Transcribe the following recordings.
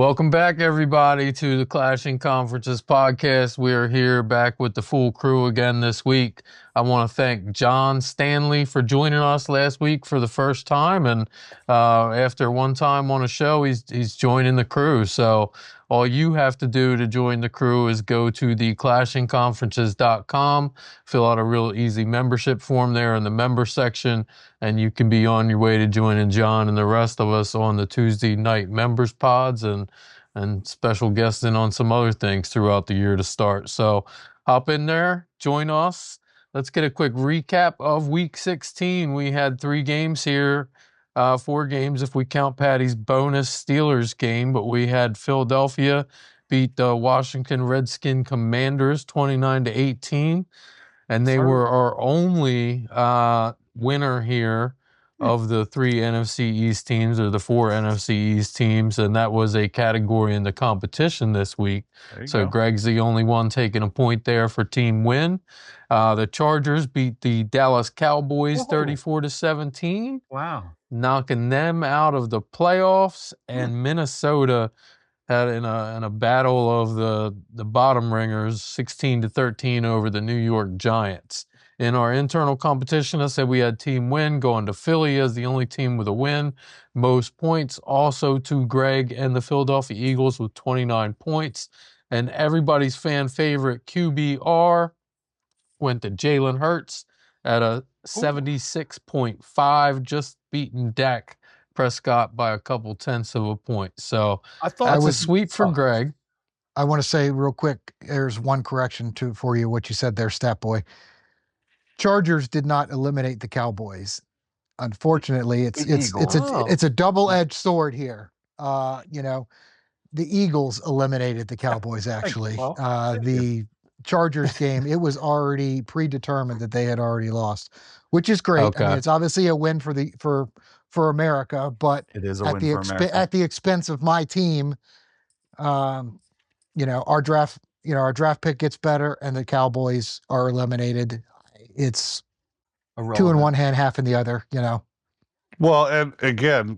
Welcome back, everybody, to the Clashing Conferences podcast. We are here back with the full crew again this week. I want to thank John Stanley for joining us last week for the first time, and after one time on a show, he's joining the crew. So all you have to do to join the crew is go to the clashingconferences.com, fill out a real easy membership form there in the member section, and you can be on your way to joining John and the rest of us on the Tuesday night members pods and special guesting on some other things throughout the year to start. So hop in there, join us. Let's get a quick recap of Week 16. We had 3 games here, 4 games if we count Patty's bonus Steelers game, but we had Philadelphia beat the Washington Redskin Commanders 29-18, and they were our only winner here of the 3 NFC East teams, or the 4 NFC East teams, and that was a category in the competition this week. So Greg's the only one taking a point there for team win. The Chargers beat the Dallas Cowboys 34-17. Wow. Knocking them out of the playoffs, and Minnesota had in a battle of the bottom ringers 16-13 over the New York Giants. In our internal competition, I said we had team win going to Philly as the only team with a win. Most points also to Greg and the Philadelphia Eagles with 29 points. And everybody's fan favorite QBR went to Jalen Hurts at a 76.5, just beating Dak Prescott by a couple tenths of a point. So I thought that was sweet for Greg. I want to say real quick, there's one correction for you, what you said there, Stat Boy. Chargers did not eliminate the Cowboys. Unfortunately, it's a double-edged sword here. The Eagles eliminated the Cowboys, actually. The Chargers game, it was already predetermined that they had already lost, which is great. Okay. I mean, it's obviously a win for America, but it is a win for America. At the expense of my team. Our draft pick gets better and the Cowboys are eliminated. It's irrelevant. 2 in one hand, half in the other, Well, and again,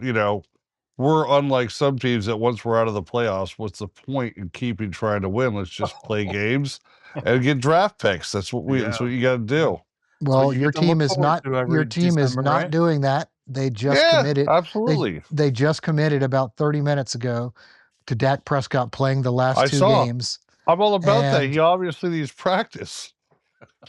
we're unlike some teams that once we're out of the playoffs, what's the point in keeping trying to win? Let's just play games and get draft picks. That's what that's what you got to do. Well, your team is not doing that. They just committed. Absolutely. They just committed about 30 minutes ago to Dak Prescott playing the last 2 games. I'm all about that. He obviously needs practice.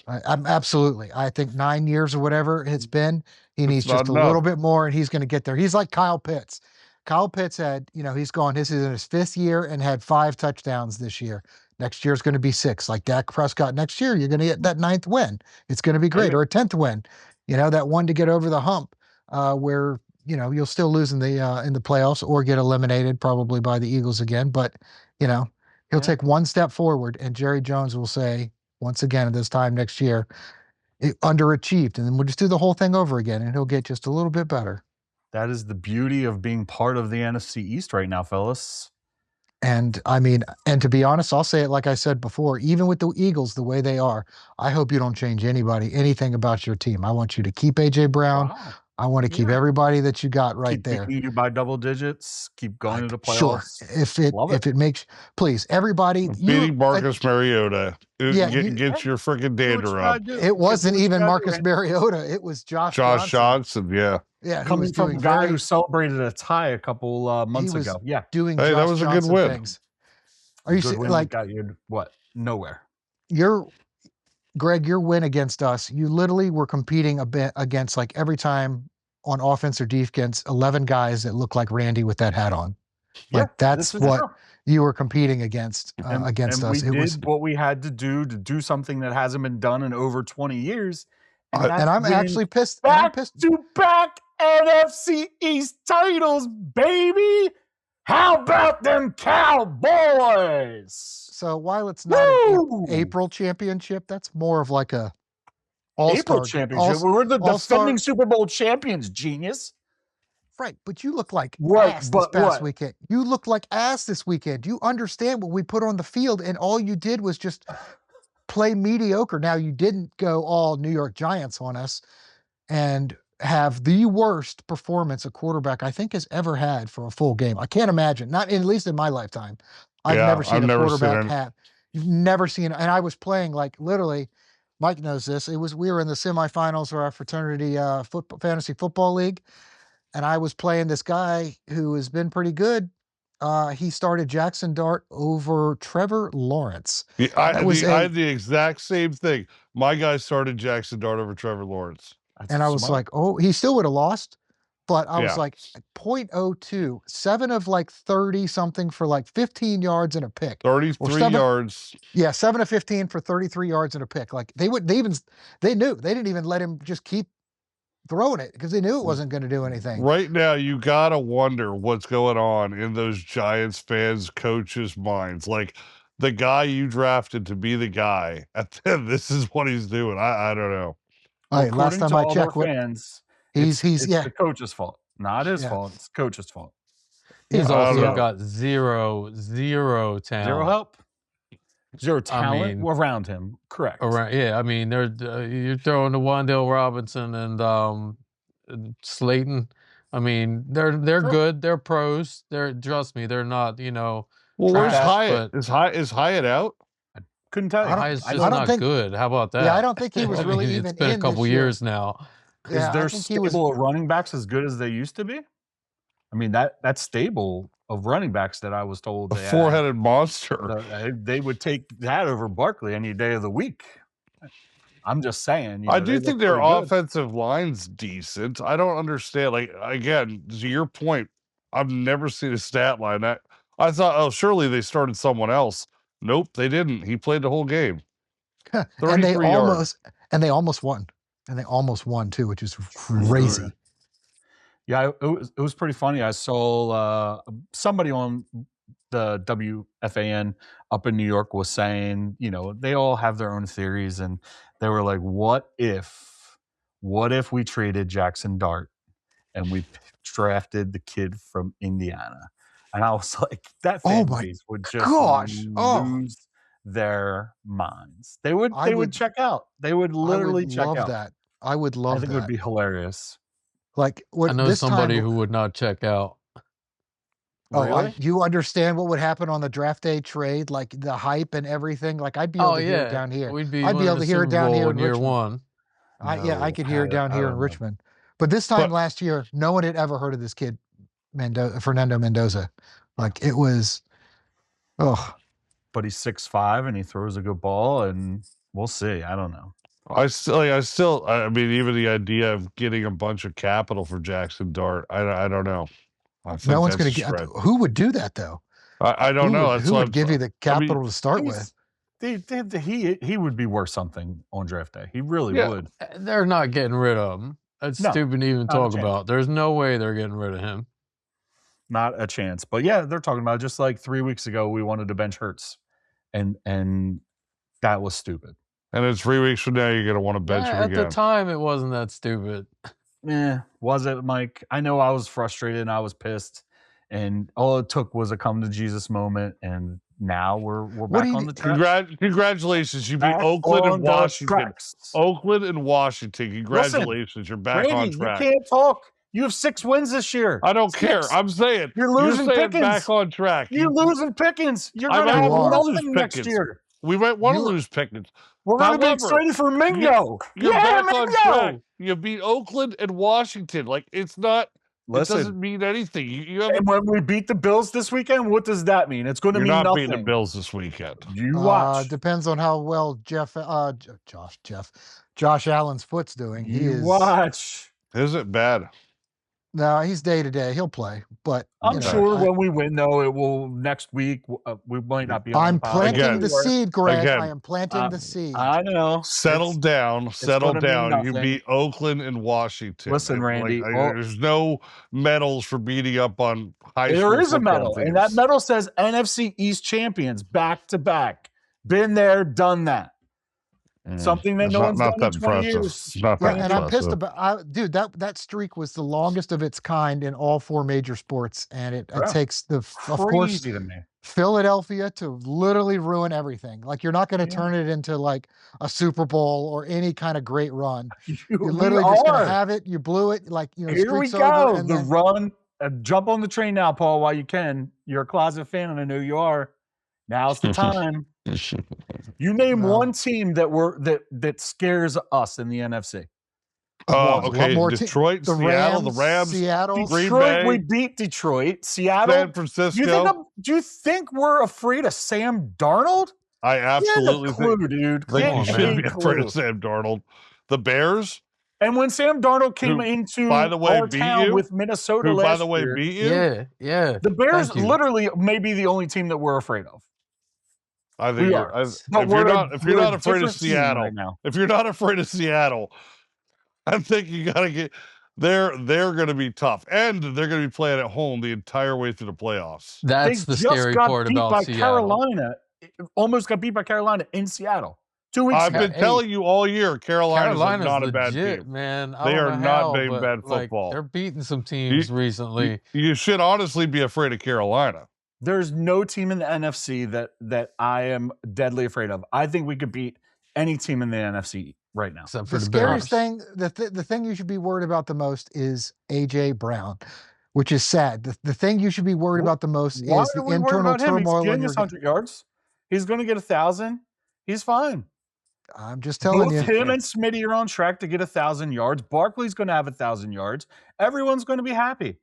I'm absolutely. I think 9 years or whatever it's been, he needs just a little bit more, and he's going to get there. He's like Kyle Pitts. Kyle Pitts had, he's gone. This is in his 5th year and had 5 touchdowns this year. Next year is going to be 6. Like Dak Prescott, next year you're going to get that 9th win. It's going to be great, or a 10th win. That one to get over the hump, where you'll still lose in the playoffs or get eliminated probably by the Eagles again. But he'll take one step forward, and Jerry Jones will say, once again, at this time next year, it underachieved. And then we'll just do the whole thing over again, and he'll get just a little bit better. That is the beauty of being part of the NFC East right now, fellas. And to be honest, I'll say it like I said before, even with the Eagles, the way they are, I hope you don't change anything about your team. I want you to keep A.J. Brown. Wow. I want to keep everybody that you got right there. Keep you by double digits. Keep going to the playoffs. Sure, if it makes, please, everybody. Beating Marcus Mariota. Get your freaking dander up. It wasn't even Marcus Mariota. It was Josh Johnson. Yeah. Yeah, coming from a guy who celebrated a tie a couple months ago. Yeah, doing. Hey, that was a good win. Things. Are you like got you what? Nowhere. Greg, your win against us, you literally were competing a bit against, like, every time on offense or defense, 11 guys that look like Randy with that hat on. Like, that's what you were competing against against us. We did what we had to do something that hasn't been done in over 20 years. And I'm actually pissed. Back-to-back NFC East titles, baby! How about them Cowboys? So while it's not an April championship, that's more of like a all-star April championship. We're the defending Super Bowl champions, genius. Right, but you look like ass this past weekend. You look like ass this weekend. You understand what we put on the field, and all you did was just play mediocre. Now, you didn't go all New York Giants on us, and have the worst performance a quarterback I think has ever had for a full game. I can't imagine, not at least in my lifetime. I've never seen a quarterback have. You've never seen, and I was playing like literally. Mike knows this. We were in the semifinals of our fraternity fantasy football league, and I was playing this guy who has been pretty good. He started Jackson Dart over Trevor Lawrence. Yeah, I had the exact same thing. My guy started Jackson Dart over Trevor Lawrence. And I was like, oh, he still would have lost. But I was like 0.02, 7 of like 30 something for like 15 yards and a pick. 33 yards. Yeah, 7 of 15 for 33 yards and a pick. Like they knew. They didn't even let him just keep throwing it because they knew it wasn't going to do anything. Right now, you got to wonder what's going on in those Giants fans, coaches' minds. Like the guy you drafted to be the guy, and then this is what he's doing. I don't know. Well, last time I checked, fans, he's the coach's fault, not his fault. It's coach's fault. He's also got zero talent. Zero help. Zero talent around him. Correct. I mean, you're throwing to Wan'Dale Robinson and Slayton. I mean, they're good. They're pros. Trust me, they're not. Well, where's Hyatt? Is Hyatt out? I couldn't tell you. Hyatt's just not good. How about that? Yeah, I don't think he was really even. It's been a couple years now. Is their stable of running backs as good as they used to be? I mean, that stable of running backs that I was told a four-headed monster. They would take that over Barkley any day of the week. I'm just saying. I do think their offensive line's decent. I don't understand. Like, again, to your point, I've never seen a stat line. I thought, oh, surely they started someone else. Nope, they didn't. He played the whole game. And they almost won. And they almost won too, which is crazy. Yeah, it was pretty funny. I saw somebody on the WFAN up in New York was saying, they all have their own theories, and they were like, what if we traded Jackson Dart and we drafted the kid from Indiana? And I was like, that fan base would just lose their minds. They would check out. They would literally check out. That. I would love that. I think it would be hilarious. Like I know somebody who would not check out. Oh, really? You understand what would happen on the draft day trade, like the hype and everything. Like I'd be able to hear it down here. I'd be able to hear it down here in year one. I could hear it down here in Richmond. But this time last year, no one had ever heard of this kid, Fernando Mendoza. Like it was, But he's 6'5" and he throws a good ball, and we'll see. I don't know. I mean, even the idea of getting a bunch of capital for Jackson Dart, I don't know. No one's going to get. Who would do that though? I don't know. Who would give you the capital to start with? He would be worth something on draft day. He really would. They're not getting rid of him. That's stupid to even talk about. There's no way they're getting rid of him. Not a chance. But yeah, they're talking about just like 3 weeks ago, we wanted to bench Hurts, and that was stupid. And then 3 weeks from now, you're going to want to bench him again. At the time, it wasn't that stupid. Was it, Mike? I know I was frustrated and I was pissed, and all it took was a come to Jesus moment, and now we're back on the track. Congratulations, you beat Oakland and Washington. Oakland and Washington. Congratulations, you're back on track. You can't talk. You have 6 wins this year. I don't care. I'm saying you're losing Pickens. Back on track. You're losing Pickens. You're going to have nothing next year. We might want to lose Pickens. We're going to be excited for Mingo. You're back on track. You beat Oakland and Washington. Like, it's not. Listen, it doesn't mean anything. And when we beat the Bills this weekend, what does that mean? It's going to mean nothing. You're not beating the Bills this weekend. You watch. Depends on how well Josh Allen's foot's doing. Watch. Is it bad? No, he's day to day. He'll play, but I'm sure when we win, though, it will next week. We might not be. I'm planting the seed, Greg. I am planting the seed. I know. Settle down. You beat Oakland and Washington. Listen, Randy. There's no medals for beating up on high school. There is a medal, and that medal says NFC East champions back to back. Been there, done that. Something that no one's done in 20 years. And I'm pissed about, dude. That streak was the longest of its kind in all 4 major sports, and it takes of course, to me. Philadelphia to literally ruin everything. Like you're not going to turn it into like a Super Bowl or any kind of great run. You're literally just going to have it. You blew it. Like, here we streak's over. go. And The then run. Jump on the train now, Paul, while you can. You're a closet fan, and I know you are. Now's the time. You name one team that scares us in the NFC. Okay, Detroit, Seattle, the Rams, Seattle, Green Detroit. Bay, We beat Detroit. Seattle, San Francisco. Do you think we're afraid of Sam Darnold? I absolutely think, dude. You should be afraid of Sam Darnold. The Bears. And when Sam Darnold came into our town with Minnesota last year, by the way, beat you. Yeah. The Bears literally may be the only team that we're afraid of. I think if you're not afraid of Seattle, right now. If you're not afraid of Seattle, I think you got to get. They're going to be tough, and they're going to be playing at home the entire way through the playoffs. That's the scary part about Seattle. Carolina almost got beat by Carolina in Seattle. 2 weeks ago. I've been telling you all year, Carolina's not a bad team. Man. They are not playing bad football. They're beating some teams recently. You should honestly be afraid of Carolina. There's no team in the NFC that I am deadly afraid of. I think we could beat any team in the NFC right now. Except for the scariest thing, the thing you should be worried about the most is A.J. Brown, which is sad. The thing you should be worried about the most is the internal turmoil. He's getting his 100 yards. He's going to get 1,000. He's fine. I'm just telling you. Both him and Smitty are on track to get 1,000 yards. Barkley's going to have 1,000 yards. Everyone's going to be happy.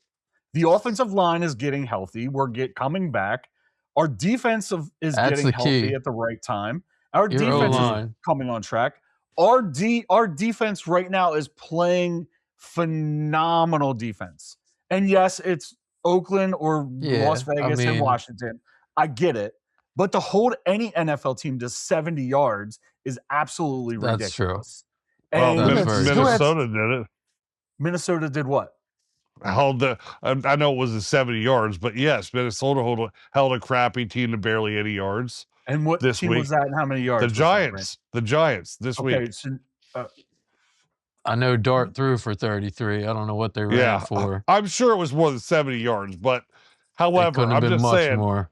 The offensive line is getting healthy. We're coming back. Our defense is getting healthy at the right time. Our defense is coming on track. Our defense right now is playing phenomenal defense. And yes, it's Oakland or Las Vegas and Washington. I get it. But to hold any NFL team to 70 yards is absolutely ridiculous. That's true. And Minnesota did it. Minnesota did what? I know it was 70 yards, but yes, Minnesota held a crappy team to barely any yards. And what this team week. was that and how many yards? The Giants this week. So, I know Dart threw for 33. I don't know what they ran for. I'm sure it was more than 70 yards, but however, I'm just saying, more.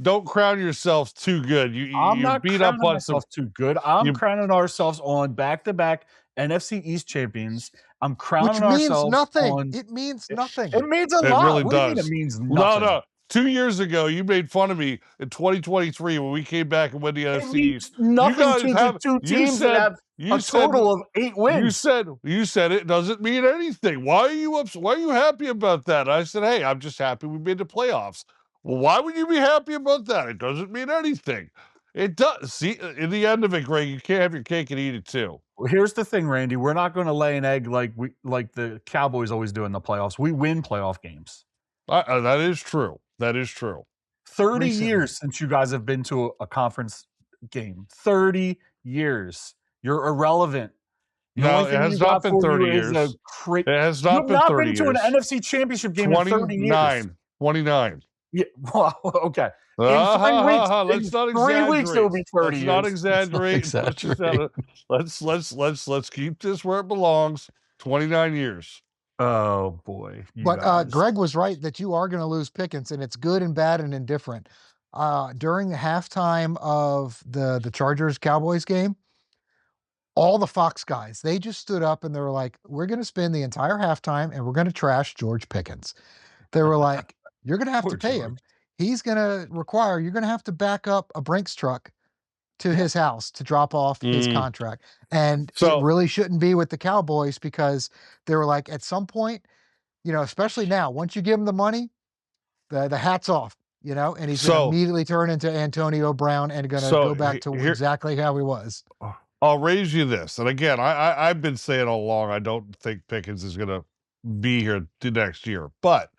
Don't crown yourselves too good. I'm not beat up on myself too good. I'm crowning ourselves on back-to-back NFC East champions. I'm crowning ourselves on. It means nothing. It means a lot. Really what does. Do you mean it means nothing? No. 2 years ago, you made fun of me in 2023 when we came back and won the NFC East. Nothing to the two teams that have a total of 8 wins. You said it doesn't mean anything. Why are you upset? Why are you happy about that? I said, hey, I'm just happy we made the playoffs. Well, why would you be happy about that? It doesn't mean anything. It does. See, in the end of it, Greg, you can't have your cake and eat it too. Well, here's the thing, Randy. We're not going to lay an egg like the Cowboys always do in the playoffs. We win playoff games. That is true. That is true. 30 years since you guys have been to a conference game. 30 years. You're irrelevant. No, it has not been 30 years. It has not been 30 years. You've not been to an NFC championship game in 30 years. 29. Yeah, well, okay. In 3 Let's not exaggerate. 3 weeks, it'll be 30 years. Not exaggerate. Let's keep this where it belongs. 29 years. Oh boy! But Greg was right that you are going to lose Pickens, and it's good and bad and indifferent. During the halftime of the Chargers Cowboys game, all the Fox guys, they just stood up and they were like, "We're going to spend the entire halftime and we're going to trash George Pickens." They were like, "You're going to have to pay him. He's going to you're going to have to back up a Brinks truck to his house to drop off his contract." And it really shouldn't be with the Cowboys because they were like, at some point, especially now, once you give him the money, the hat's off, and he's going to immediately turn into Antonio Brown and going to go back to exactly how he was. I'll raise you this. And again, I've been saying all along, I don't think Pickens is going to be here next year. But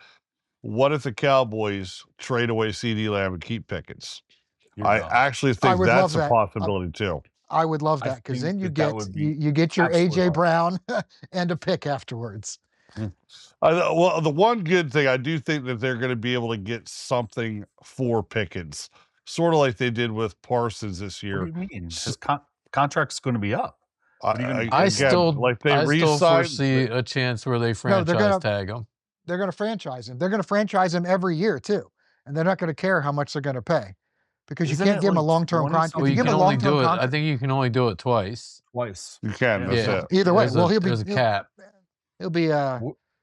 what if the Cowboys trade away CD Lamb and keep Pickens? I actually think that's a possibility too. I would love that because then you get your AJ Brown and a pick afterwards. Well, the one good thing, I do think that they're going to be able to get something for Pickens, sort of like they did with Parsons this year. What do you mean? His contract's going to be up. I still foresee a chance where they franchise tag him. They're going to franchise him. They're going to franchise him every year too. and they're not going to care how much they're going to pay because Isn't you can't it give him a like long-term 20 contract. Well, If you you give can him a only long-term do it. I contract, think you can only do it twice. twice? You can. That's Yeah. it. either way, There's he'll a cap. be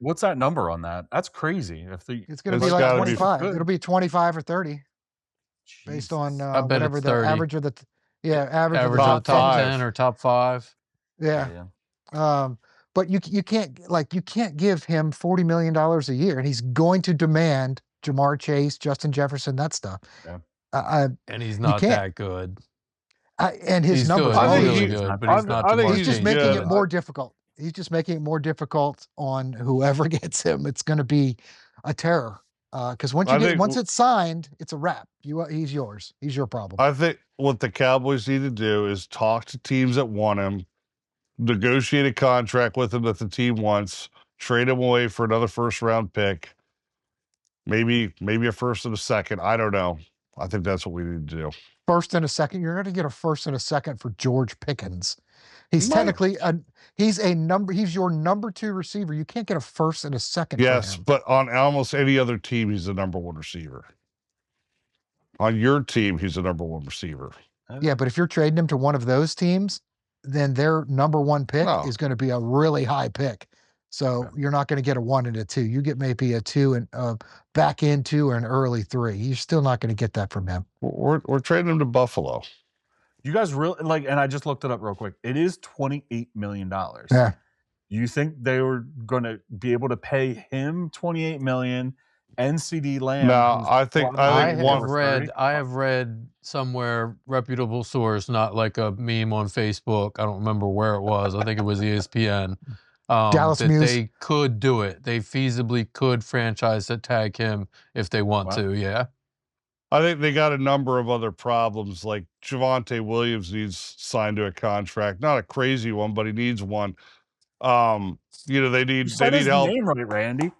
What's that number on that? That's crazy. it's going to be It's like gotta be 25. good. It'll be 25 or 30 based on I bet whatever it's the 30. average of the average of the Average of top the top 5. 10 or top 5. Yeah. But you can't give him $40 million a year, and he's going to demand Jamar Chase, Justin Jefferson, that stuff. Yeah. And he's not can't. that good. And his He's numbers. good. I He's think really he- good, but he's not I think Jamar He's just Chase making good. it more difficult. He's just making it more difficult on whoever gets him. It's going to be a terror. Because once it's signed, it's a wrap. He's yours. He's your problem. I think what the Cowboys need to do is talk to teams that want him, negotiate a contract with him that the team wants, trade him away for another first-round pick, maybe a first and a second. I don't know. I think that's what we need to do. First and a second. You're going to get a first and a second for George Pickens. He's Might. technically he's your number 2 receiver. You can't get a first and a second Yes, for him. but on almost any other team, he's the number 1 receiver. On your team, he's the number 1 receiver. Yeah, but if you're trading him to one of those teams, then their number 1 pick is going to be a really high pick. So you're not going to get a 1 and a 2. You get maybe a 2 and back end 2 or an early 3. You're still not going to get that from him. We're trading him to Buffalo. You guys really and I just looked it up real quick. It is $28 million. Yeah. You think they were going to be able to pay him $28 million and CD Lamb? No, I have read somewhere, reputable source, not like a meme on Facebook. I don't remember where it was. I think it was ESPN. Dallas that Muse. They could do it. They feasibly could franchise tag him if they want to. Yeah. I think they got a number of other problems, like Javonte Williams needs signed to a contract. Not a crazy one, but he needs one. They need help. Name right, Randy.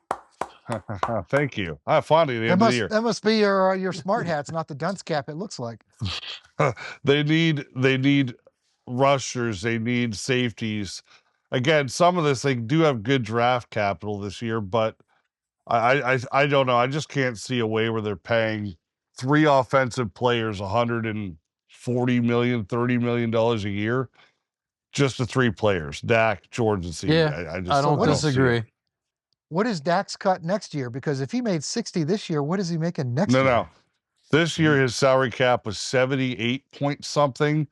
Thank you. Finally, the end of the year. That must be your smart hats, not the dunce cap. It looks like. They need rushers. They need safeties. Again, some of this, they do have good draft capital this year, but I don't know. I just can't see a way where they're paying 3 offensive players $140 million, $30 million a year just to 3 players, Dak, George, and CD. Yeah, I don't disagree. What is Dak's cut next year? Because if he made 60 this year, what is he making next year? No. This year, his salary cap was 78 point something.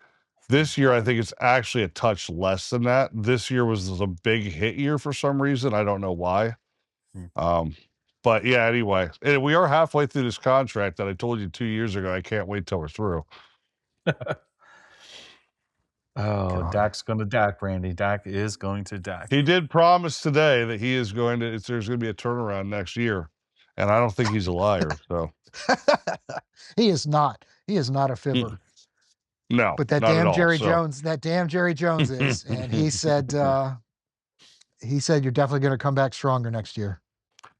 This year, I think it's actually a touch less than that. This year was a big hit year for some reason. I don't know why. But yeah, anyway, we are halfway through this contract that I told you 2 years ago. I can't wait till we're through. God. Dak's going to Dak, Randy. Dak is going to Dak. He did promise today that he is going to. There's going to be a turnaround next year, and I don't think he's a liar. So he is not. He is not a fibber. No, but that damn Jerry Jones. That damn Jerry Jones is, and he said you're definitely going to come back stronger next year.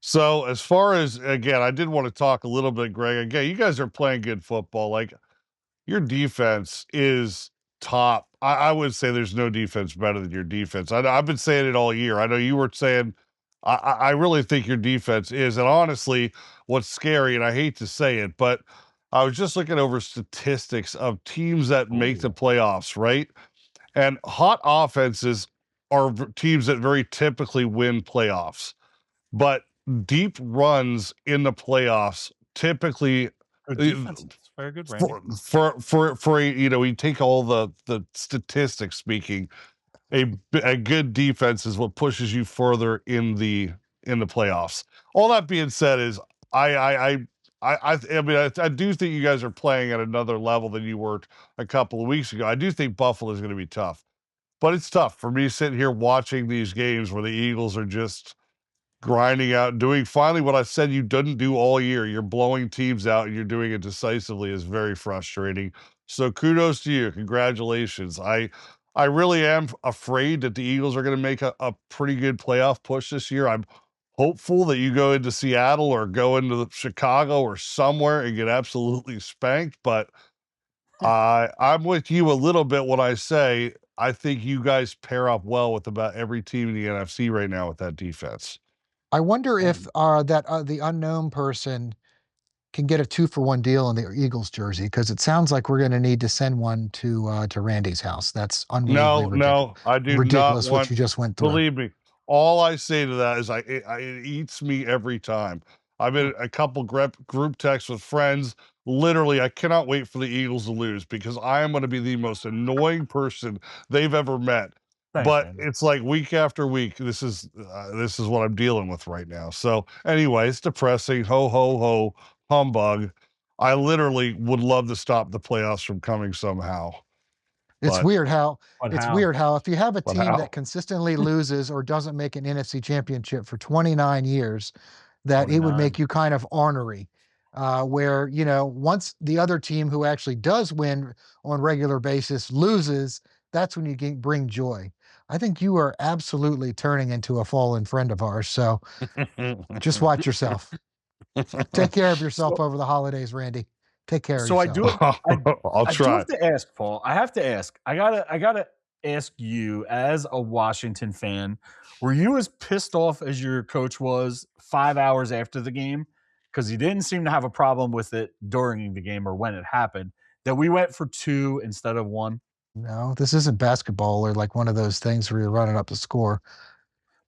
So as far as, again, I did want to talk a little bit, Greg. Again, you guys are playing good football. Like, your defense is top. I would say there's no defense better than your defense. I've been saying it all year. I know you were saying, I really think your defense is. And honestly, what's scary, and I hate to say it, but I was just looking over statistics of teams that make the playoffs, right? And hot offenses are teams that very typically win playoffs. But deep runs in the playoffs typically very good, Randy. For you take all the statistics speaking, a good defense is what pushes you further in the playoffs. All that being said, is I do think you guys are playing at another level than you were a couple of weeks ago. I do think Buffalo is going to be tough, but it's tough for me sitting here watching these games where the Eagles are just grinding out, doing finally what I said you didn't do all year. You're blowing teams out and you're doing it decisively is very frustrating. So kudos to you. Congratulations. I really am afraid that the Eagles are going to make a pretty good playoff push this year. I'm hopeful that you go into Seattle or go into Chicago or somewhere and get absolutely spanked. But I'm with you a little bit when I say I think you guys pair up well with about every team in the NFC right now with that defense. I wonder if the unknown person can get a 2-for-1 deal on the Eagles jersey, because it sounds like we're going to need to send one to Randy's house. That's unbelievably No, I do not ridiculous what want. you just went through. Believe me, all I say to that is it eats me every time. I've been a couple group texts with friends. Literally, I cannot wait for the Eagles to lose because I am going to be the most annoying person they've ever met. Thanks, But Randy. it's like week after week. This is what I'm dealing with right now. So anyway, it's depressing. Ho ho ho, humbug. I literally would love to stop the playoffs from coming somehow. It's But weird how if you have a But team how? that consistently loses or doesn't make an NFC championship for 29 years, that it would 29. make you kind of ornery. Where, once the other team who actually does win on regular basis loses, that's when you bring joy. I think you are absolutely turning into a fallen friend of ours. So just watch yourself. Take care of yourself over the holidays, Randy. Take care of So I yourself. do. I'll I do try. have to ask, Paul. I have to ask. I gotta ask you, as a Washington fan, were you as pissed off as your coach was 5 hours after the game? Because he didn't seem to have a problem with it during the game or when it happened. That we went for 2 instead of 1. No, this isn't basketball or like one of those things where you're running up the score.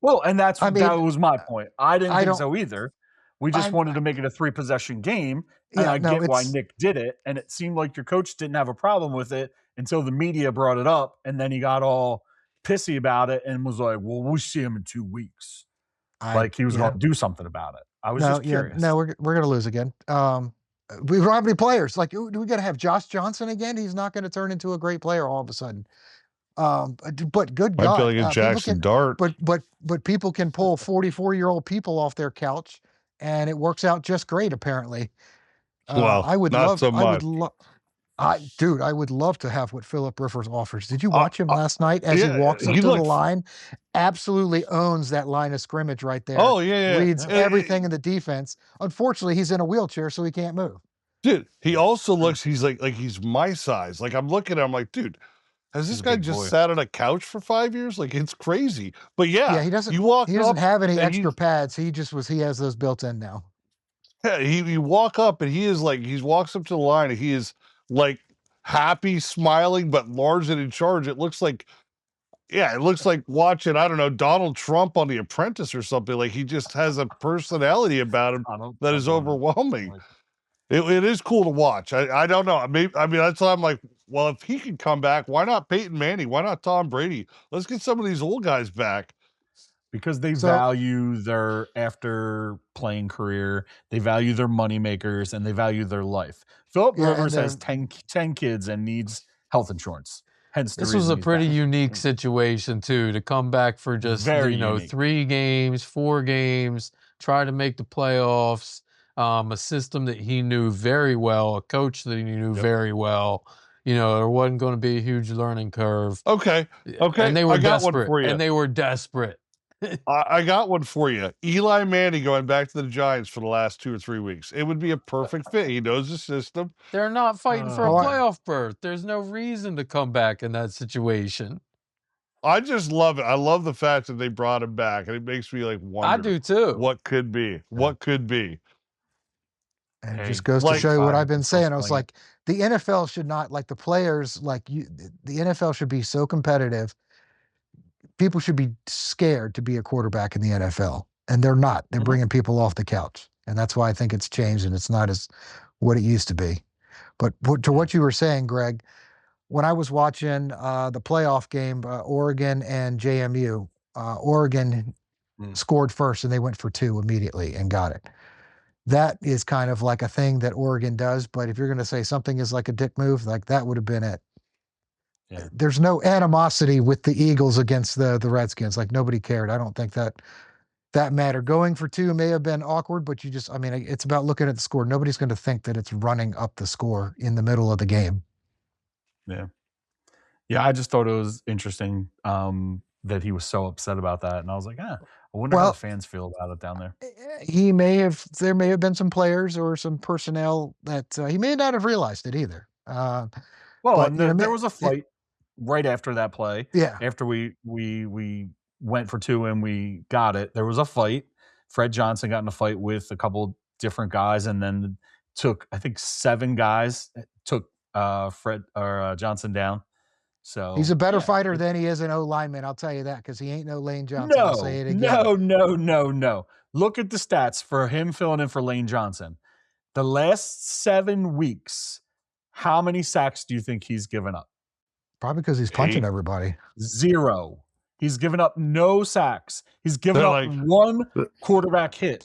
Well, and that was my point. I didn't I think don't. so either. We just wanted to make it a 3-possession game, and Yeah, I no, get why it's Nick did it. And it seemed like your coach didn't have a problem with it until the media brought it up, and then he got all pissy about it and was like, "Well, we'll see him in 2 weeks." Like he was going to do something about it. I was just curious. No, we're going to lose again. We don't have any players. Like, do we got to have Josh Johnson again? He's not going to turn into a great player all of a sudden. But good Might God, be like a people Jackson can, Dart. but people can pull 44-year-old people off their couch, and it works out just great. Apparently, Well, I would not love. so I would much. love. I would love to have what Philip Rivers offers. Did you watch him last night as he yeah, walks up he to the looked- line? Absolutely owns that line of scrimmage right there. Oh, yeah. Reads everything in the defense. Unfortunately, he's in a wheelchair, so he can't move. Dude, he also looks, he's like he's my size. Like I'm looking at him like, dude, has this guy just sat on a couch for 5 years? Like it's crazy. But yeah, he doesn't. You walk He doesn't up have any and extra pads. He has those built in now. Yeah, you walk up and he is like, he walks up to the line and he is like happy, smiling, but large and in charge. It looks like watching, I don't know, Donald Trump on The Apprentice or something. Like he just has a personality about him that is overwhelming. It is cool to watch. I don't know. That's why I'm like, well, if he can come back, why not Peyton Manning? Why not Tom Brady? Let's get some of these old guys back. Because they value their after playing career, they value their money makers, and they value their life. Philip Rivers has 10 kids and needs health insurance. Hence, this was a pretty unique situation too, to come back for just 3 games, 4 games, try to make the playoffs. A system that he knew very well, a coach that he knew very well. There wasn't going to be a huge learning curve. Okay. And they were I got desperate. one for you. And they were desperate. I got one for you. Eli Manning going back to the Giants for the last 2 or 3 weeks. It would be a perfect fit. He knows the system. They're not fighting for a playoff berth. There's no reason to come back in that situation. I just love it. I love the fact that they brought him back, and it makes me like wonder. I do too. What could be? What could be? And it just goes to show you what I've been saying. I was like, the NFL should not, like the players, the NFL should be so competitive. People should be scared to be a quarterback in the NFL, and they're not. They're bringing people off the couch, and that's why I think it's changed, and it's not as what it used to be. But to what you were saying, Greg, when I was watching the playoff game, Oregon and JMU, Oregon scored first, and they went for 2 immediately and got it. That is kind of like a thing that Oregon does. But if you're going to say something is like a dick move, like that would have been it. Yeah. There's no animosity with the Eagles against the Redskins. Like nobody cared. I don't think that mattered. Going for 2 may have been awkward, but it's about looking at the score. Nobody's going to think that it's running up the score in the middle of the game. Yeah. Yeah, I just thought it was interesting that he was so upset about that. And I was like, I wonder how the fans feel about it down there. There may have been some players or some personnel that he may not have realized it either. There was a fight right after that play. Yeah. After we went for 2 and we got it, there was a fight. Fred Johnson got in a fight with a couple different guys, and then took, I think, 7 guys, took Fred or Johnson down. So he's a better fighter than he is an O lineman. I'll tell you that, because he ain't no Lane Johnson. I'll say No, it again. no. Look at the stats for him filling in for Lane Johnson. The last 7 weeks, how many sacks do you think he's given up? Probably because he's punching everybody. 0. He's given up no sacks. He's given They're up like- 1 quarterback hit.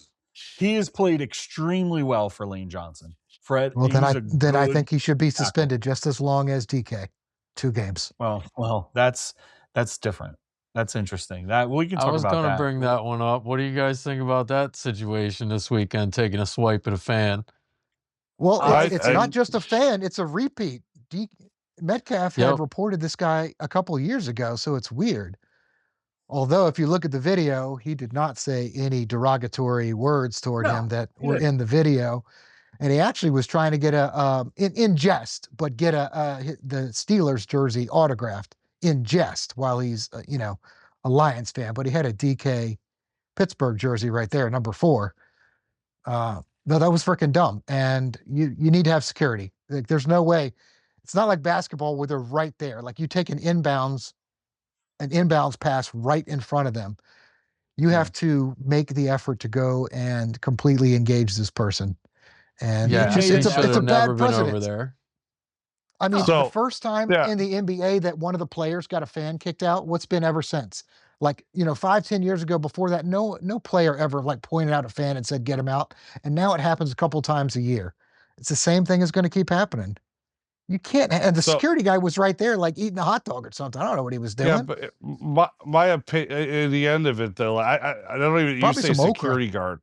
He has played extremely well for Lane Johnson. Fred, Well, then I good think he should be tackle. suspended just as long as DK. 2 games. Well, that's different. That's interesting. That we can talk about that. I was going to bring that one up. What do you guys think about that situation this weekend, taking a swipe at a fan? Well, it's not just a fan; it's a repeat. Metcalf had reported this guy a couple of years ago, so it's weird. Although, if you look at the video, he did not say any derogatory words toward him that were in the video, and he actually was trying to get in jest, but get the Steelers jersey autographed in jest while he's a Lions fan. But he had a DK Pittsburgh jersey right there, number 4. No, that was freaking dumb, and you need to have security. Like, there's no way. It's not like basketball where they're right there. Like, you take an inbounds pass right in front of them. You have to make the effort to go and completely engage this person. And it's a bad precedent. Over there. I mean, the first time in the NBA that one of the players got a fan kicked out, what's been ever since? Like, 5-10 years ago before that, no player ever pointed out a fan and said, get him out. And now it happens a couple times a year. It's the same thing is going to keep happening. You can't, and the security guy was right there, eating a hot dog or something. I don't know what he was doing. Yeah, but my opinion, at the end of it, though, I don't even. You say security guard.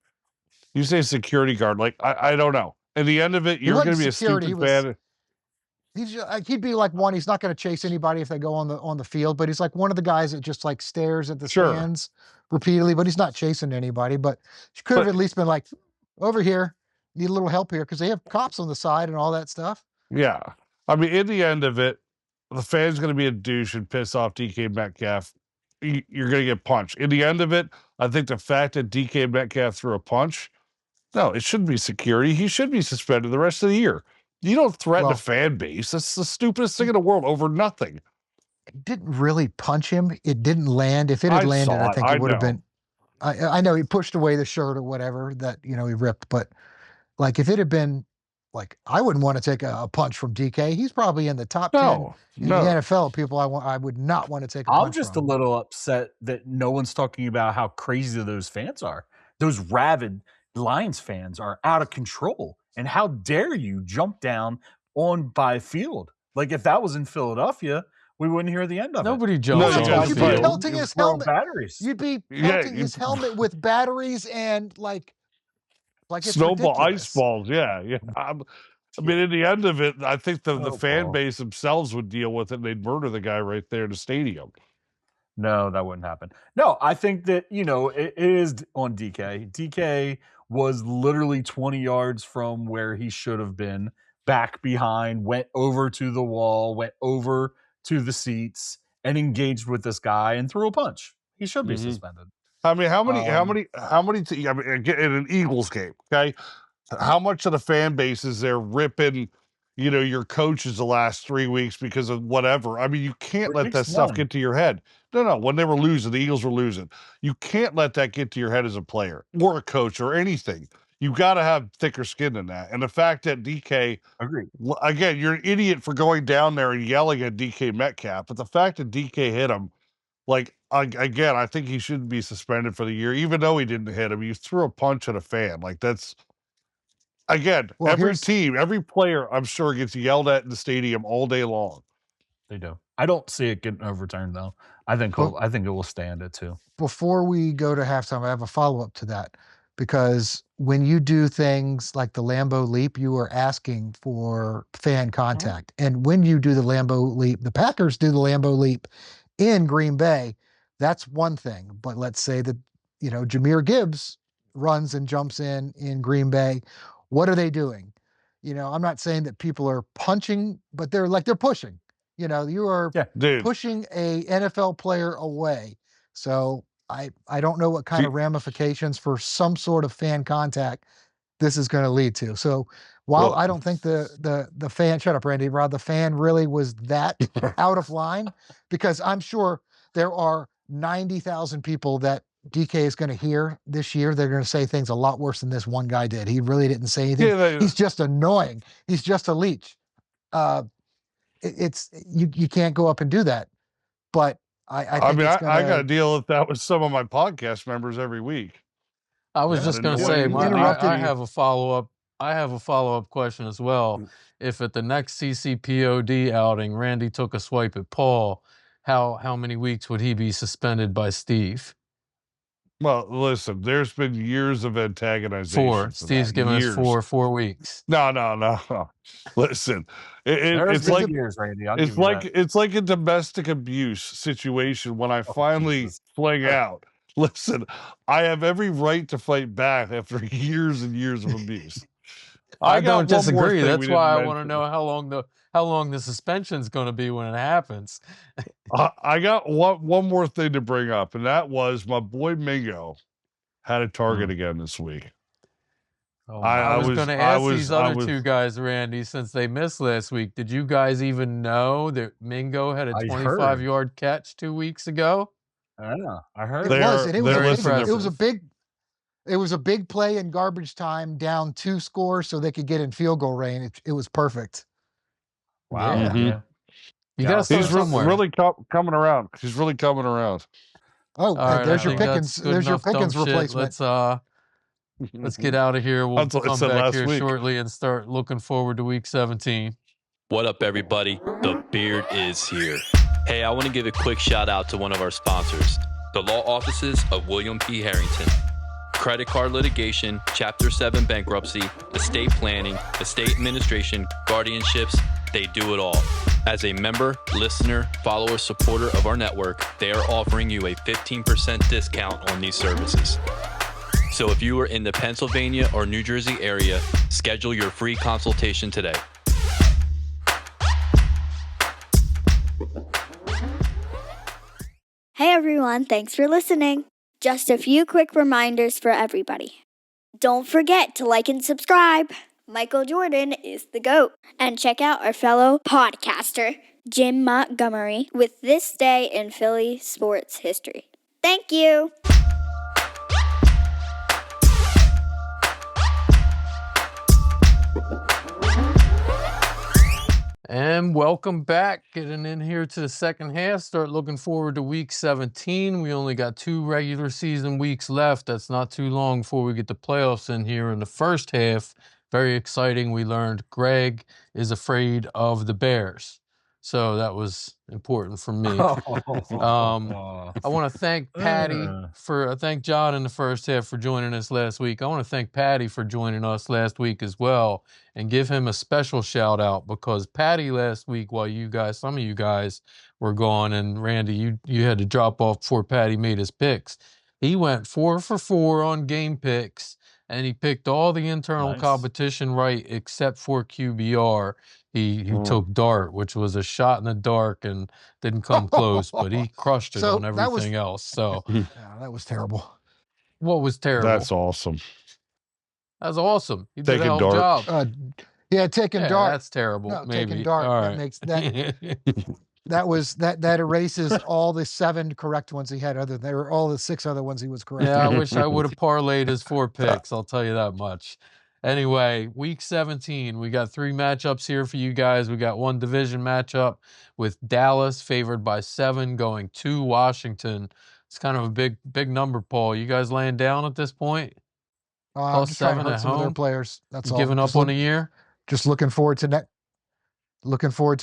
You say security guard. I don't know. At the end of it, you're going to be a stupid fan. He'd be like one. He's not going to chase anybody if they go on the field, but he's like one of the guys that just stares at the stands repeatedly. But he's not chasing anybody. But she could have at least been like, over here, need a little help here, because they have cops on the side and all that stuff. Yeah. I mean, in the end of it, the fan's going to be a douche and piss off DK Metcalf. You're going to get punched. In the end of it, I think the fact that DK Metcalf threw a punch, no, it shouldn't be security. He should be suspended the rest of the year. You don't threaten a fan base. That's the stupidest thing in the world over nothing. It didn't really punch him. It didn't land. If it had landed, I think it would have been. I know he pushed away the shirt or whatever that he ripped, but if it had been. I wouldn't want to take a punch from DK. He's probably in the top 10 in the NFL. People I would not want to take a punch I'm just from. a little upset that no one's talking about how crazy those fans are. Those rabid Lions fans are out of control. And how dare you jump down by field? If that was in Philadelphia, we wouldn't hear the end of Nobody jumps on the field. You'd be pelting his helmet. Batteries. You'd be pelting his helmet with batteries and it's snowball, ridiculous. ice balls, yeah. I mean, in the end of it, I think the fan base themselves would deal with it. And they'd murder the guy right there in the stadium. No, that wouldn't happen. No, I think that it is on DK. DK was literally 20 yards from where he should have been, back behind, went over to the wall, went over to the seats, and engaged with this guy and threw a punch. He should be suspended. I mean, how many, I mean, in an Eagles game, okay? How much of the fan base is there ripping, your coaches the last 3 weeks because of whatever? I mean, you can't let that stuff get to your head. No, when they were losing, the Eagles were losing. You can't let that get to your head as a player or a coach or anything. You got to have thicker skin than that. And the fact that DK, again, you're an idiot for going down there and yelling at DK Metcalf, but the fact that DK hit him, again, I think he shouldn't be suspended for the year, even though he didn't hit him. He threw a punch at a fan. That's, again, every team, every player, I'm sure, gets yelled at in the stadium all day long. They do. I don't see it getting overturned, though. I think it will stand it, too. Before we go to halftime, I have a follow-up to that. Because when you do things like the Lambeau Leap, you are asking for fan contact. And when you do the Lambeau Leap, the Packers do the Lambeau Leap in Green Bay, that's one thing. But let's say that, Jahmyr Gibbs runs and jumps in Green Bay. What are they doing? I'm not saying that people are punching, but they're pushing. You are pushing a NFL player away. So I don't know what kind of ramifications for some sort of fan contact this is going to lead to. So while I don't think the fan, shut up, Randy, Rod, the fan really was that out of line, because I'm sure there are 90,000 people that DK is going to hear this year. They're going to say things a lot worse than this one guy did. He really didn't say anything. Yeah, He's just annoying. He's just a leech. It's you can't go up and do that. But I think I got to deal with that with some of my podcast members every week. I was just going to say, I have a follow-up. I have a follow-up question as well. If at the next CCPOD outing, Randy took a swipe at Paul, how many weeks would he be suspended by Steve? Well, listen, there's been years of antagonization. 4. Steve's given us 4 weeks. No. Listen, it's like years, Randy. It's like a domestic abuse situation when I finally fling out. Listen, I have every right to fight back after years and years of abuse. I don't disagree. That's why I want to know how long the suspension's going to be when it happens. I got one more thing to bring up, and that was my boy Mingo had a target again this week. I was going to ask these other two guys, Randy, since they missed last week. Did you guys even know that Mingo had a 25-yard catch 2 weeks ago? Yeah, I heard. It was a big play in garbage time, down 2 scores, so they could get in field goal range. It was perfect. Wow. Yeah. Mm-hmm. You got to start somewhere. Really coming around. He's really coming around. Oh, there's your Pickens. There's your Pickens replacement. Let's get out of here. We'll come back here shortly and start looking forward to week 17. What up, everybody? The Beard is here. Hey, I want to give a quick shout out to one of our sponsors, the law offices of William P. Harrington. Credit card litigation, Chapter 7 bankruptcy, estate planning, estate administration, guardianships, they do it all. As a member, listener, follower, supporter of our network, they are offering you a 15% discount on these services. So if you are in the Pennsylvania or New Jersey area, schedule your free consultation today. Hey everyone, thanks for listening. Just a few quick reminders for everybody. Don't forget to like and subscribe. Michael Jordan is the GOAT. And check out our fellow podcaster, Jim Montgomery, with This Day in Philly Sports History. Thank you. And welcome back. Getting in here to the second half. Start looking forward to week 17. We only got 2 regular season weeks left. That's not too long before we get the playoffs in here in the first half. Very exciting. We learned Greg is afraid of the Bears. So that was important for me. I want to thank Patty thank John in the first half for joining us last week. I want to thank Patty for joining us last week as well and give him a special shout out, because Patty last week, while some of you guys were gone, and Randy, you had to drop off before Patty made his picks. He went 4 for 4 on game picks, and he picked all the internal competition right except for QBR. He took Dart, which was a shot in the dark and didn't come close, but he crushed it on everything else. So that was terrible. What was terrible? That's awesome. That's awesome. He did a hell of a job. Taking Dart. That's terrible. No, maybe taking Dart. All that right. makes that erases all the 7 correct ones he had. There were all the 6 other ones he was correct. Yeah, I wish I would have parlayed his 4 picks. I'll tell you that much. Anyway, week 17, we got 3 matchups here for you guys. We got 1 division matchup with Dallas favored by 7 going to Washington. It's kind of a big number, Paul. You guys laying down at this point? I'm just trying to hurt some of their players. That's all. Giving up on a year? Just looking forward to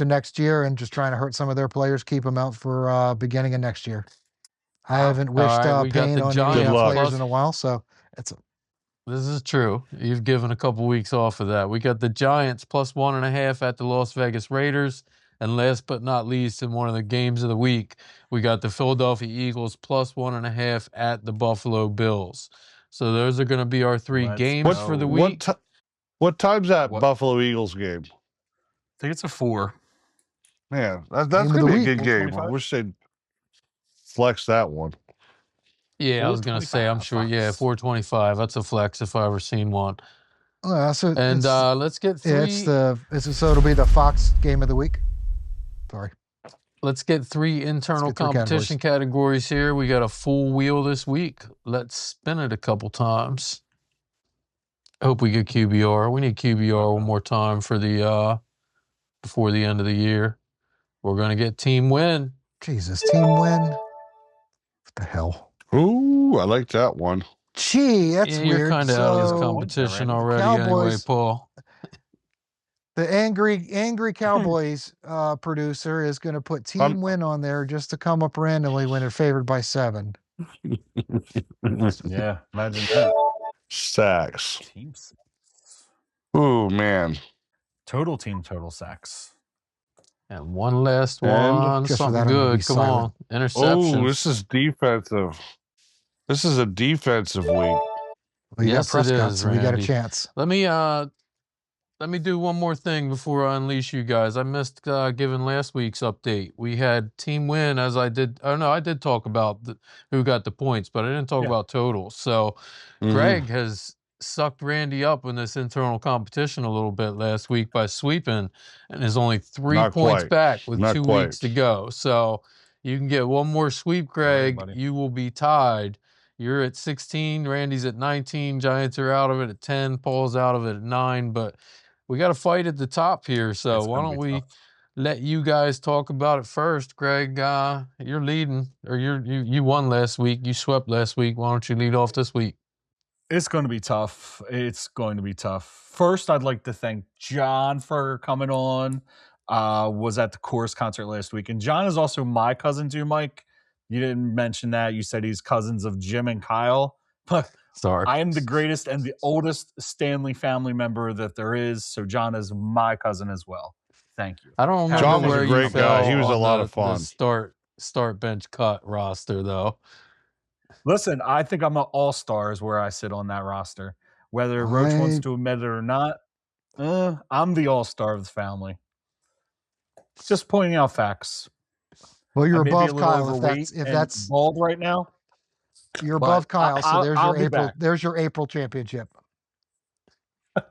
next year and just trying to hurt some of their players, keep them out for beginning of next year. I haven't wished pain on any players in a while, so This is true. You've given a couple weeks off of that. We got the Giants plus 1.5 at the Las Vegas Raiders. And last but not least, in one of the games of the week, we got the Philadelphia Eagles plus 1.5 at the Buffalo Bills. So those are going to be our 3 games for the week. What time's that Buffalo Eagles game? I think it's a 4. Man, that's going to be a good game. I wish they'd flex that one. Yeah, I was going to say, I'm sure. Yeah, 425. That's a flex if I ever seen one. So And let's get three. So it'll be the Fox game of the week. Sorry. Let's get three internal competition categories here. We got a full wheel this week. Let's spin it a couple times. I hope we get QBR. We need QBR one more time for the before the end of the year. We're gonna get team win. Jesus, team win. What the hell? Ooh, I like that one. Gee, that's weird. You're kind of out of this competition already anyway, Paul. The angry Cowboys producer is going to put team win on there just to come up randomly when they're favored by 7. Yeah, imagine that. Sacks. Team sacks. Ooh, man. Total sacks. And one last one. Something good. Come on. Interceptions. Oh, this is defensive. This is a defensive week. Well, yes, it is, so we got a chance. Let me do one more thing before I unleash you guys. I missed giving last week's update. We had team win as I did. Oh, no, I did talk about who got the points, but I didn't talk about totals. So Greg has sucked Randy up in this internal competition a little bit last week by sweeping and is only 3 points back with 2 weeks to go. So you can get one more sweep, Greg. Right, you will be tied. You're at 16. Randy's at 19. Giants are out of it at 10. Paul's out of it at 9. But we got to fight at the top here, so why don't we let you guys talk about it first? Greg, you're leading, or you won last week. You swept last week. Why don't you lead off this week? It's going to be tough. First, I'd like to thank John for coming on. Was at the Chorus concert last week, and John is also my cousin too, Mike. You didn't mention that. You said he's cousins of Jim and Kyle. Sorry. I am the greatest and the oldest Stanley family member that there is, so John is my cousin as well. Thank you. I don't remember John was where a great guy. He was a lot of fun. The start bench cut roster, though. Listen, I think I'm an all-star is where I sit on that roster. Whether Roach wants to admit it or not, I'm the all-star of the family. Just pointing out facts. Well, you're above Kyle if that's bald right now. You're above Kyle, so there's your April. There's your April championship. It's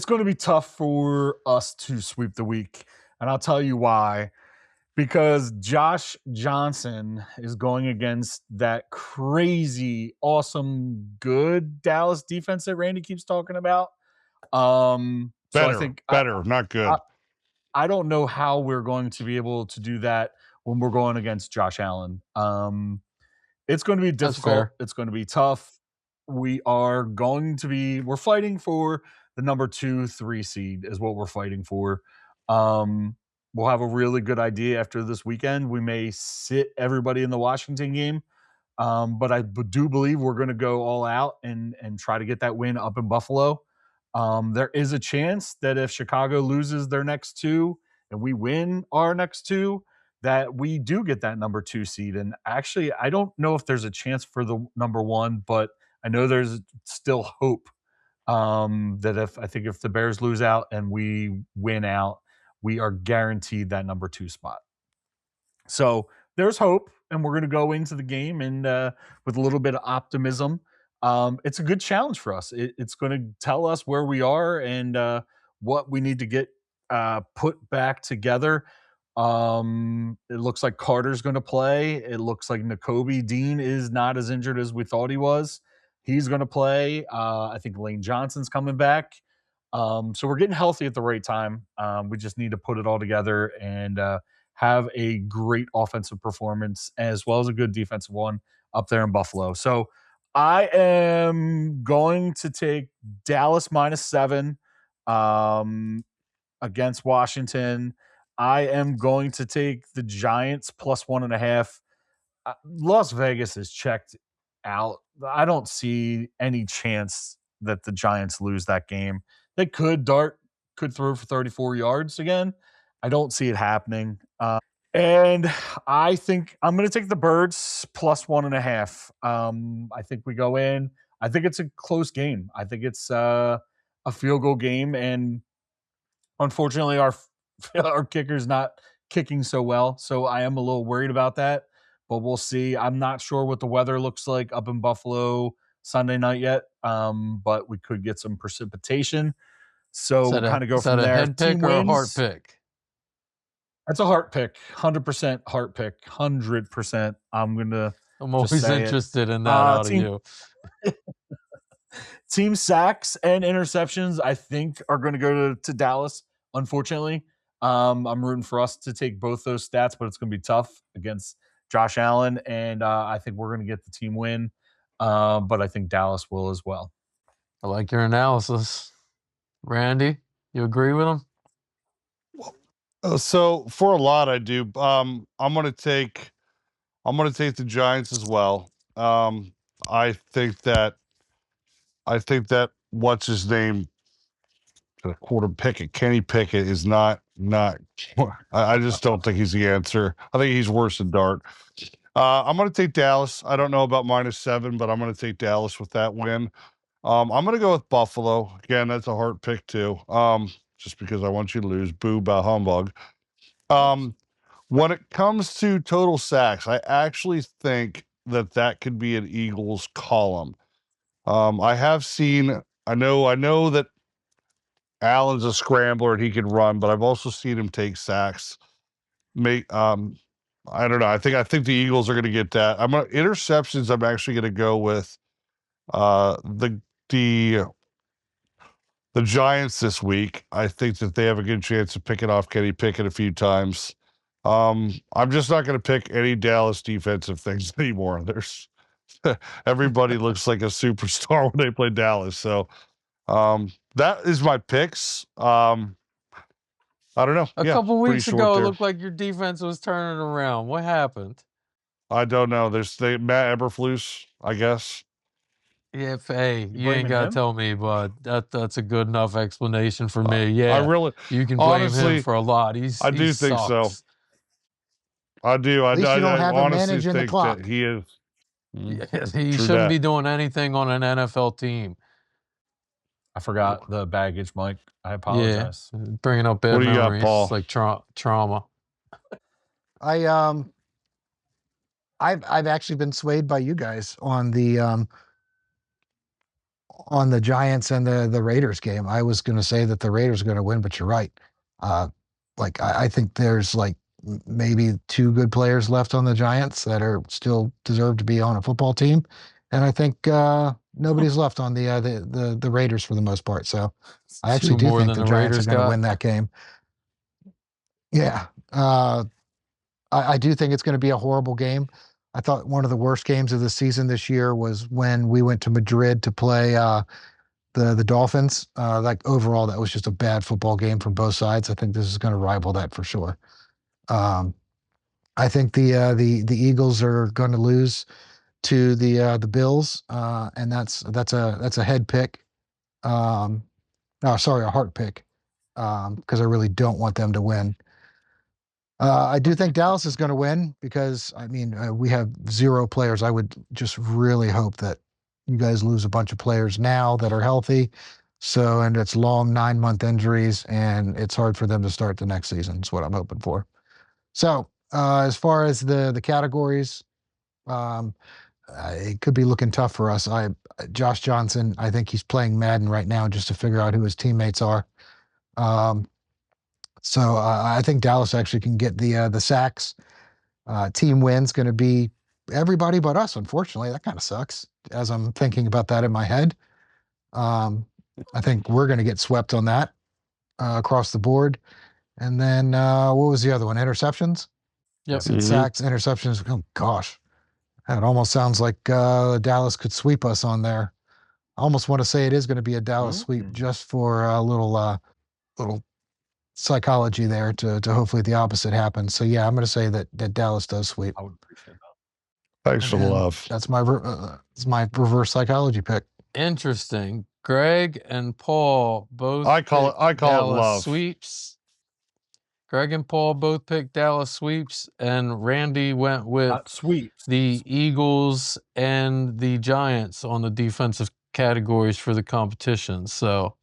going to be tough for us to sweep the week, and I'll tell you why. Because Josh Johnson is going against that crazy, awesome, good Dallas defense that Randy keeps talking about. Better, not good. I don't know how we're going to be able to do that when we're going against Josh Allen. It's going to be difficult. It's going to be tough. We're fighting for the number 2-3 seed is what we're fighting for. We'll have a really good idea after this weekend. We may sit everybody in the Washington game. But I do believe we're going to go all out and try to get that win up in Buffalo. There is a chance that if Chicago loses their next 2 and we win our next 2, that we do get that number 2 seed. And actually, I don't know if there's a chance for the number 1, but I know there's still hope that if the Bears lose out and we win out, we are guaranteed that number 2 spot. So there's hope, and we're going to go into the game and with a little bit of optimism. It's a good challenge for us. It's going to tell us where we are and what we need to get put back together. It looks like Carter's going to play. It looks like Nakobe Dean is not as injured as we thought he was. He's going to play. I think Lane Johnson's coming back. So we're getting healthy at the right time. We just need to put it all together and have a great offensive performance as well as a good defensive one up there in Buffalo. So I am going to take Dallas -7 against Washington. I am going to take the Giants +1.5. Las Vegas is checked out. I don't see any chance that the Giants lose that game. They could throw for 34 yards again. I don't see it happening. And I think I'm going to take the Birds +1.5. I think we go in. I think it's a close game. I think it's a field goal game. And unfortunately, our kicker's not kicking so well. So I am a little worried about that. But we'll see. I'm not sure what the weather looks like up in Buffalo Sunday night yet, but we could get some precipitation. So we'll kind of go is from that a there. head pick Team or a wins. heart pick? That's a heart pick. 100% heart pick. 100%. I'm always interested in that out of you. Team sacks and interceptions, I think, are going to go to Dallas, unfortunately. I'm rooting for us to take both those stats, but it's going to be tough against Josh Allen, and I think we're going to get the team win, but I think Dallas will as well. I like your analysis. Randy, you agree with him? So for a lot, I do. I'm going to take the Giants as well. I think that what's his name, quarter Pickett, Kenny Pickett is not. I just don't think he's the answer. I think he's worse than Dart. I'm going to take Dallas. I don't know about -7, but I'm going to take Dallas with that win. I'm going to go with Buffalo. Again, that's a hard pick too. Just because I want you to lose. Boo, bah humbug. When it comes to total sacks, I actually think that could be an Eagles column. I know that Allen's a scrambler and he can run, but I've also seen him take sacks. I don't know. I think the Eagles are going to get that. Interceptions. I'm actually going to go with the Giants this week. I think that they have a good chance of picking off Kenny Pickett a few times. I'm just not going to pick any Dallas defensive things anymore. Everybody looks like a superstar when they play Dallas. So that is my picks. I don't know. A couple weeks ago, it looked like your defense was turning around. What happened? I don't know. There's Matt Eberflus, I guess. Yeah, hey, you ain't got to tell me, but that's a good enough explanation for me. Yeah, you can blame him for a lot. I do think so. I do. At least you don't have him honestly managing the think clock. that he is. Yeah, he shouldn't be doing anything on an NFL team. I forgot the baggage, Mike. I apologize. Yeah, bringing up bad memories. Paul? It's like trauma. I've actually been swayed by you guys on the Giants and the Raiders game. I was going to say that the Raiders are going to win, but you're right. I think there's maybe 2 good players left on the Giants that are still deserve to be on a football team, and I think nobody's left on the Raiders for the most part. So I actually do think the Giants are going to win that game. Yeah. I do think it's going to be a horrible game. I thought one of the worst games of the season this year was when we went to Madrid to play the Dolphins. Overall, that was just a bad football game from both sides. I think this is going to rival that for sure. I think the Eagles are going to lose to the Bills, and that's a head pick. A heart pick, because I really don't want them to win. I do think Dallas is going to win because, we have 0 players. I would just really hope that you guys lose a bunch of players now that are healthy. And it's long 9-month injuries, and it's hard for them to start the next season. Is what I'm hoping for. So as far as the categories, it could be looking tough for us. Josh Johnson, I think he's playing Madden right now just to figure out who his teammates are. So I think Dallas actually can get the sacks. Team win's going to be everybody but us, unfortunately. That kind of sucks as I'm thinking about that in my head. I think we're going to get swept on that across the board. And then what was the other one? Interceptions? Yep. Sacks, interceptions. Oh, gosh. It almost sounds like Dallas could sweep us on there. I almost want to say it is going to be a Dallas sweep just for a little psychology there to hopefully the opposite happens. So yeah, I'm going to say that Dallas does sweep. I would appreciate that. Thanks for the love. That's my reverse psychology pick. Interesting. Greg and Paul both. I call it love. Sweeps. Greg and Paul both picked Dallas sweeps, and Randy went with the Eagles and the Giants on the defensive categories for the competition. So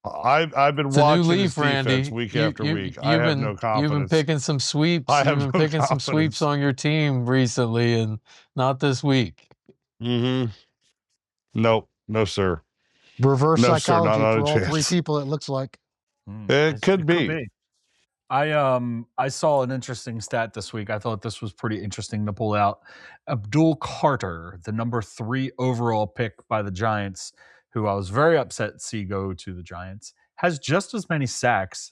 I've been watching this defense week after week. I have no confidence. You've been picking some sweeps. Some sweeps on your team recently, and not this week. Mm-hmm. Nope. No, sir. Reverse No, sir, psychology not a for all three chance. people, it looks like. It could be. I saw an interesting stat this week. I thought this was pretty interesting to pull out. Abdul Carter, the number 3 overall pick by the Giants, who I was very upset to see go to the Giants, has just as many sacks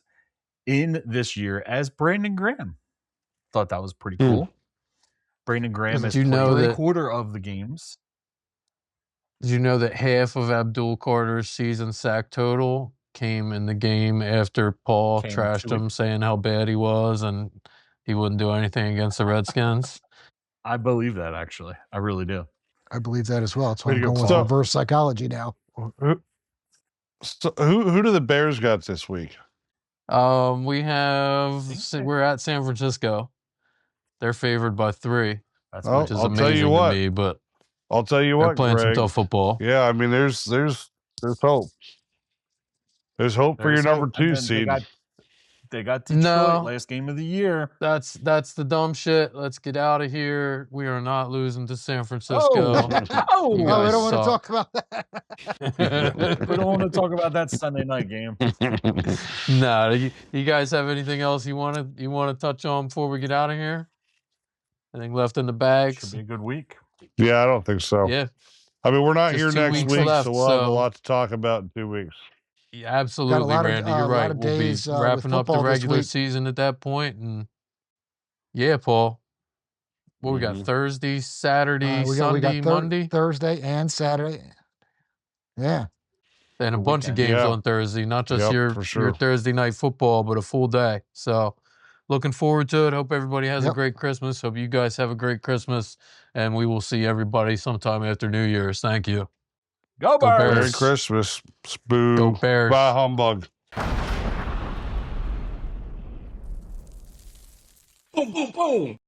in this year as Brandon Graham. Thought that was pretty cool. Brandon Graham has played a quarter of the games. Did you know that half of Abdul Carter's season sack total came in the game after Paul trashed him, saying how bad he was and he wouldn't do anything against the Redskins? I believe that, actually. I really do. I believe that as well. That's why I'm going with reverse psychology now. So who do the Bears got this week? We're at San Francisco. They're favored by 3, which is amazing to me, but I'll tell you what, they're playing some tough football. Yeah, I mean, there's hope. There's hope for your number 2 seed. They got Detroit last game of the year. That's the dumb shit. Let's get out of here. We are not losing to San Francisco. We don't want to talk about that. We don't want to talk about that Sunday night game. No, you guys have anything else you want to touch on before we get out of here? Anything left in the bags? Should be a good week. Yeah, I don't think so. Yeah. I mean, we're not here next week, left, so we'll have a lot to talk about in 2 weeks. Yeah, absolutely, Randy. You're right. We'll be wrapping up the regular season at that point, and yeah, Paul. What we got? Thursday, Saturday, Sunday, Monday, Thursday and Saturday. Yeah, and a bunch of games on Thursday. Not just your Thursday night football, but a full day. So, looking forward to it. Hope everybody has a great Christmas. Hope you guys have a great Christmas, and we will see everybody sometime after New Year's. Thank you. Go Bears! Merry Christmas. Boo. Go Bears. Bye, humbug. Boom, boom, boom.